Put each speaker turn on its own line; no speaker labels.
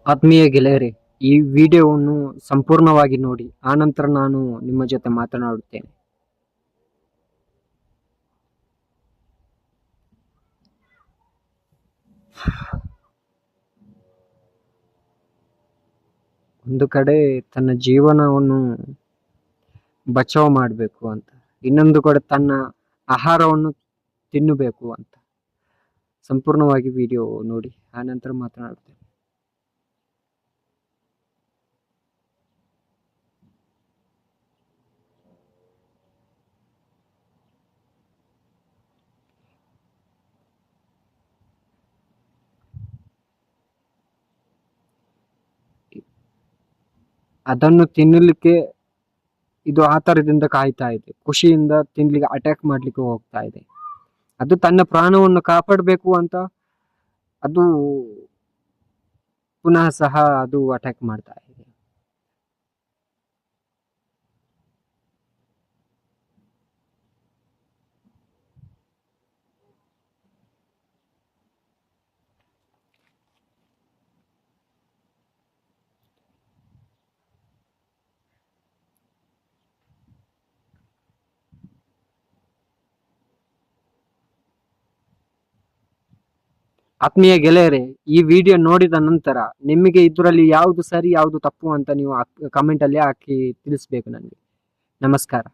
ಆತ್ಮೀಯ ಗೆಳೆಯರೇ, ಈ ವಿಡಿಯೋವನ್ನು ಸಂಪೂರ್ಣವಾಗಿ ನೋಡಿ, ಆನಂತರ ನಾನು ನಿಮ್ಮ ಜೊತೆ ಮಾತನಾಡುತ್ತೇನೆ. ಒಂದು ಕಡೆ ತನ್ನ ಜೀವನವನ್ನು ಬಚಾವ್ ಮಾಡಬೇಕು ಅಂತ, ಇನ್ನೊಂದು ಕಡೆ ತನ್ನ ಆಹಾರವನ್ನು ತಿನ್ನಬೇಕು ಅಂತ. ಸಂಪೂರ್ಣವಾಗಿ ವಿಡಿಯೋ ನೋಡಿ, ಆನಂತರ ಮಾತನಾಡುತ್ತೇನೆ. ಅದನ್ನು ತಿನ್ನಲಿಕ್ಕೆ ಇದು ಆತರದಿಂದ ಕಾಯ್ತಾ ಇದೆ, ಖುಷಿಯಿಂದ ತಿನ್ಲಿಕ್ಕೆ ಅಟ್ಯಾಕ್ ಮಾಡ್ಲಿಕ್ಕೆ ಹೋಗ್ತಾ ಇದೆ. ಅದು ತನ್ನ ಪ್ರಾಣವನ್ನು ಕಾಪಾಡಬೇಕು ಅಂತ ಅದು ಪುನಃ ಸಹ ಅದು ಅಟ್ಯಾಕ್ ಮಾಡ್ತಾ ಇದೆ. ಆತ್ಮೀಯ ಗೆಳೆಯರೇ, ಈ ವಿಡಿಯೋ ನೋಡಿದ ನಂತರ ನಿಮಗೆ ಇದರಲ್ಲಿ ಯಾವುದು ಸರಿ ಯಾವುದು ತಪ್ಪು ಅಂತ ನೀವು ಕಮೆಂಟ್ ಅಲ್ಲಿ ಹಾಕಿ ತಿಳಿಸ್ಬೇಕು ನನಗೆ. ನಮಸ್ಕಾರ.